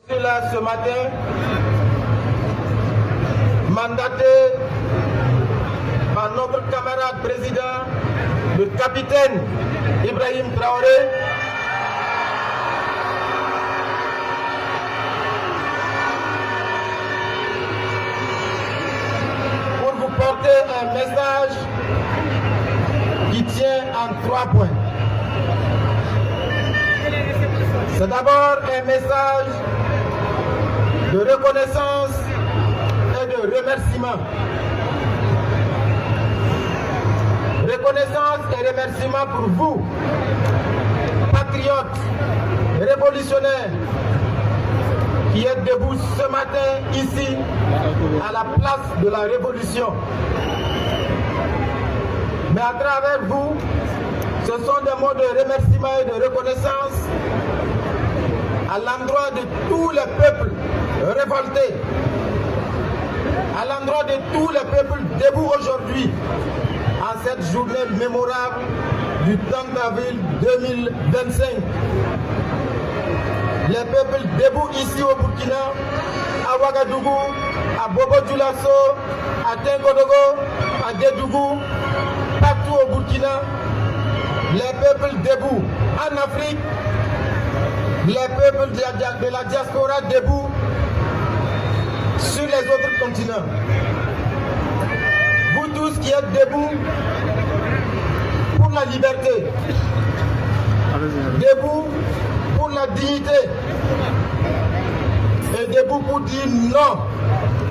Je suis là ce matin, mandaté par notre camarade président, le capitaine Ibrahim Traoré, pour vous porter un message qui tient en 3 points. C'est d'abord un message de reconnaissance et de remerciement. Reconnaissance et remerciement pour vous, patriotes, révolutionnaires, qui êtes debout ce matin ici, à la place de la Révolution. Mais à travers vous, ce sont des mots de remerciement et de reconnaissance à l'endroit de tous les peuples révoltés, à l'endroit de tous les peuples debout aujourd'hui, en cette journée mémorable du 30 avril 2025. Les peuples debout ici au Burkina, à Ouagadougou, à Bobo-Dioulasso, à Tengodogo, à Dédougou, partout au Burkina, les peuples debout en Afrique, les peuples de la diaspora debout sur les autres continents. Vous tous qui êtes debout pour la liberté, debout pour la dignité et debout pour dire non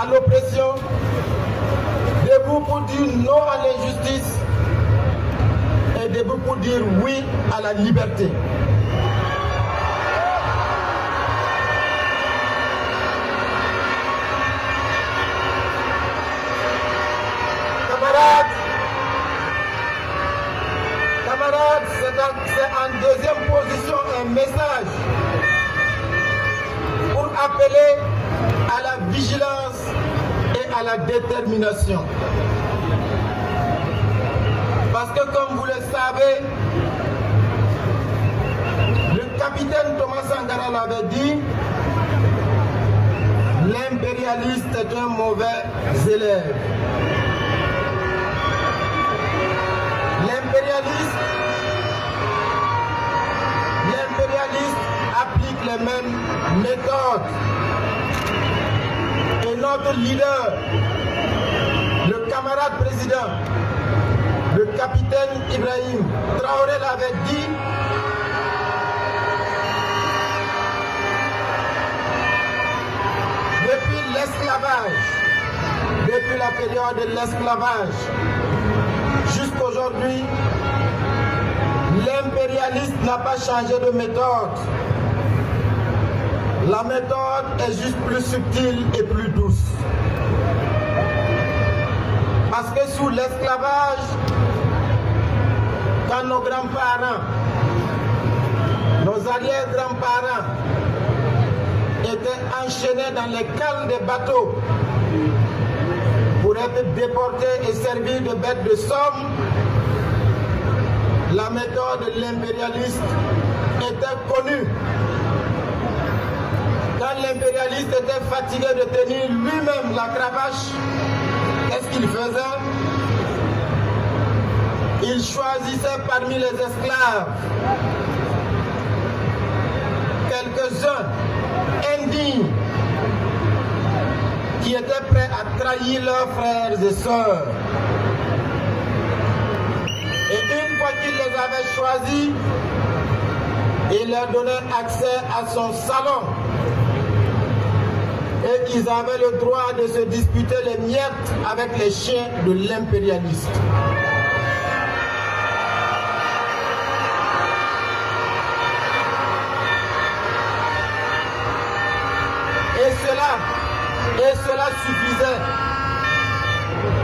à l'oppression, debout pour dire non à l'injustice et debout pour dire oui à la liberté. Camarades, c'est en deuxième position un message pour appeler à la vigilance et à la détermination. Parce que comme vous le savez, le capitaine Thomas Sankara l'avait dit, l'impérialiste est un mauvais élève. L'impérialiste applique les mêmes méthodes. Et notre leader, le camarade président, le capitaine Ibrahim Traoré l'avait dit, depuis l'esclavage, depuis la période de l'esclavage, jusqu'aujourd'hui, l'impérialiste n'a pas changé de méthode. La méthode est juste plus subtile et plus douce. Parce que sous l'esclavage, quand nos grands-parents, nos arrière-grands-parents étaient enchaînés dans les cales des bateaux pour être déportés et servir de bêtes de somme, la méthode de l'impérialiste était connue. Quand l'impérialiste était fatigué de tenir lui-même la cravache, qu'est-ce qu'il faisait? Il choisissait parmi les esclaves quelques-uns indignes qui étaient prêts à trahir leurs frères et sœurs. Et une fois qu'il les avait choisis, il leur donnait accès à son salon. Et ils avaient le droit de se disputer les miettes avec les chiens de l'impérialiste. Et cela suffisait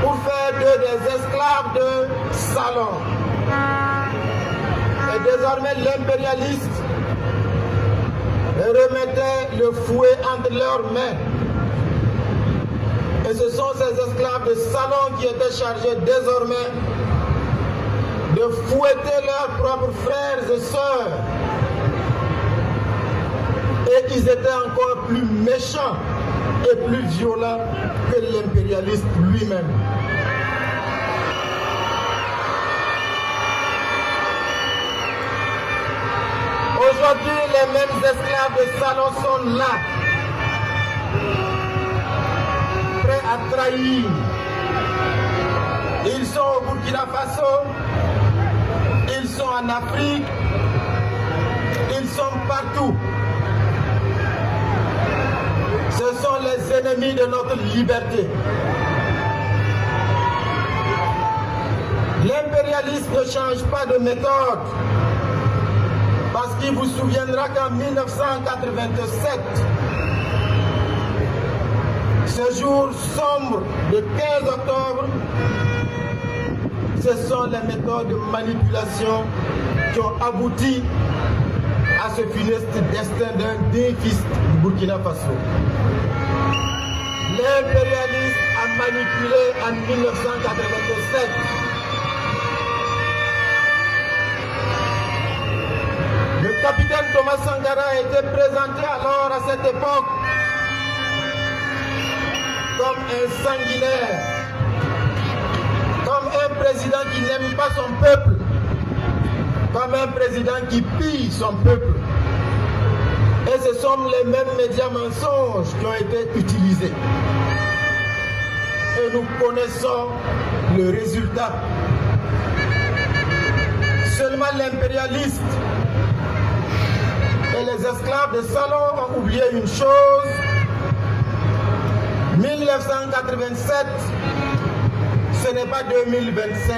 pour faire d'eux des esclaves de salon. Et désormais l'impérialiste remettait le fouet entre leurs mains. Et ce sont ces esclaves de salon qui étaient chargés désormais de fouetter leurs propres frères et sœurs Et ils étaient encore plus méchants et plus violents que l'impérialiste lui-même. Aujourd'hui, les mêmes esclaves de salon sont là, prêts à trahir. Ils sont au Burkina Faso, ils sont en Afrique, ils sont partout. Ce sont les ennemis de notre liberté. L'impérialisme ne change pas de méthode. Parce qu'il vous souviendra qu'en 1987, ce jour sombre de 15 octobre, ce sont les méthodes de manipulation qui ont abouti à ce funeste destin d'un des fils du Burkina Faso. L'impérialisme a manipulé en 1987. Le capitaine Thomas Sankara a été présenté alors à cette époque comme un sanguinaire, comme un président qui n'aime pas son peuple, comme un président qui pille son peuple. Et ce sont les mêmes médias mensonges qui ont été utilisés. Et nous connaissons le résultat. Seulement l'impérialiste et les esclaves de salon ont oublié une chose. 1987, ce n'est pas 2025.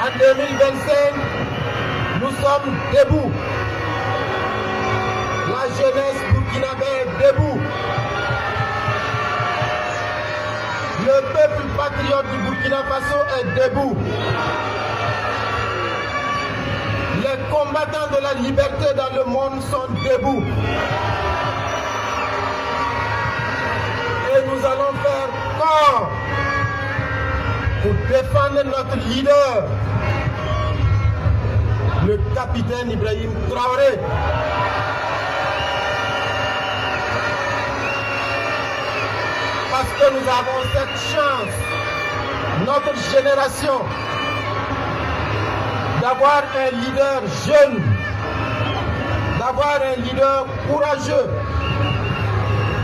En 2025, nous sommes debout. La jeunesse burkinabé est debout. Le peuple patriote du Burkina Faso est debout. Les combattants de la liberté dans le monde sont debout. Et nous allons faire corps pour défendre notre leader, le capitaine Ibrahim Traoré. Parce que nous avons cette chance, notre génération, d'avoir un leader jeune, d'avoir un leader courageux,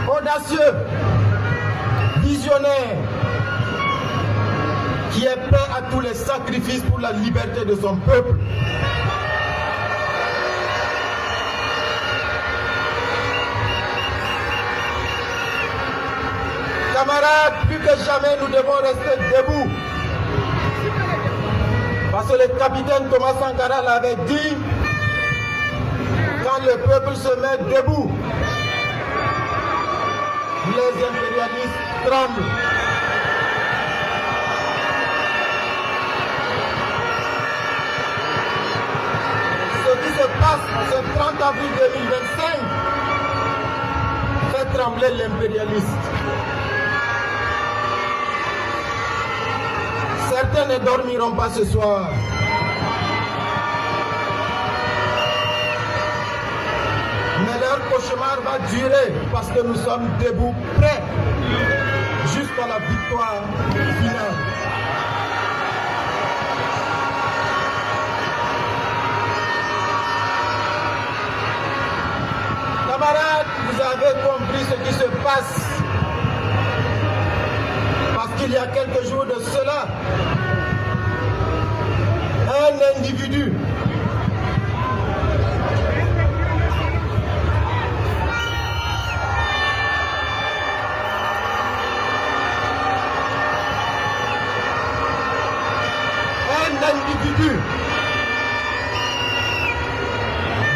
audacieux, visionnaire, qui est prêt à tous les sacrifices pour la liberté de son peuple. Camarades, plus que jamais, nous devons rester debout. Parce que le capitaine Thomas Sankara l'avait dit, quand le peuple se met debout, les impérialistes tremblent. Ce qui se passe ce 30 avril 2025 fait trembler l'impérialiste. Certains ne dormiront pas ce soir. Mais leur cauchemar va durer parce que nous sommes debout, prêts jusqu'à la victoire finale. Camarades, vous avez compris ce qui se passe. Parce qu'il y a quelques jours de cela, un individu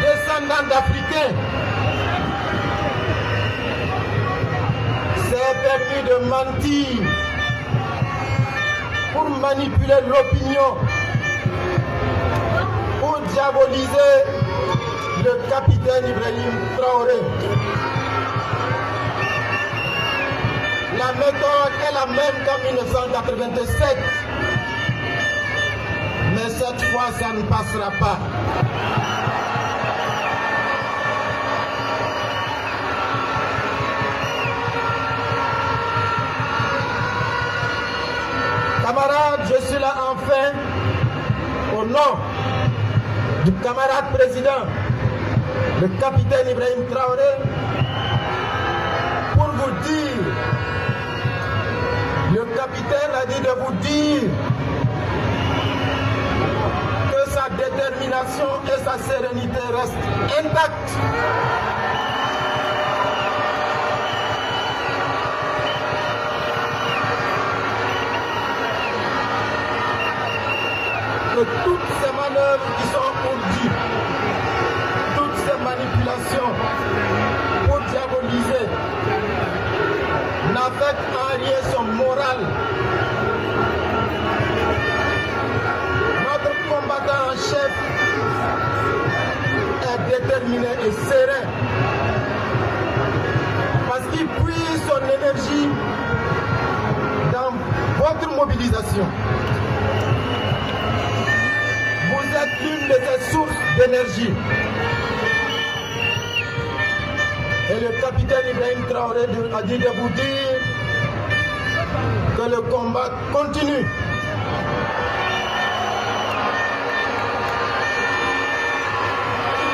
descendant d'Africains s'est permis de mentir pour manipuler l'opinion, pour diaboliser le capitaine Ibrahim Traoré. La méthode est la même qu'en 1987. Mais cette fois, ça ne passera pas. Camarades, je suis là enfin au nom du camarade président, le capitaine Ibrahim Traoré, pour vous dire, le capitaine a dit de vous dire que sa détermination et sa sérénité restent intactes. Que toutes ces manœuvres qui sont urdies, toutes ces manipulations pour diaboliser, n'affectent en rien son moral. Notre combattant en chef est déterminé et serein parce qu'il puise son énergie dans votre mobilisation. Vous êtes l'une de ces sources d'énergie. Et le capitaine Ibrahim Traoré a dit de vous dire que le combat continue.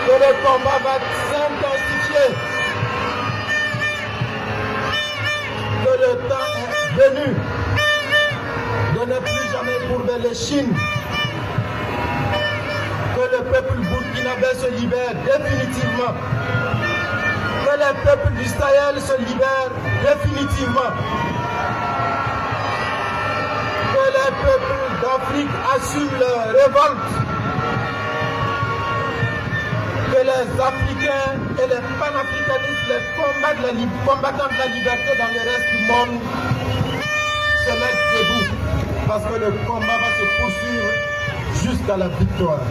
Que le combat va s'intensifier. Que le temps est venu de ne plus jamais courber les chines. Que le peuple burkinabé se libère définitivement. Que le peuple du Sahel se libère définitivement. Que les peuples d'Afrique assument leur révolte. Que les Africains et les panafricanistes, les combattants de la liberté dans le reste du monde se mettent debout. Parce que le combat va se poursuivre jusqu'à la victoire.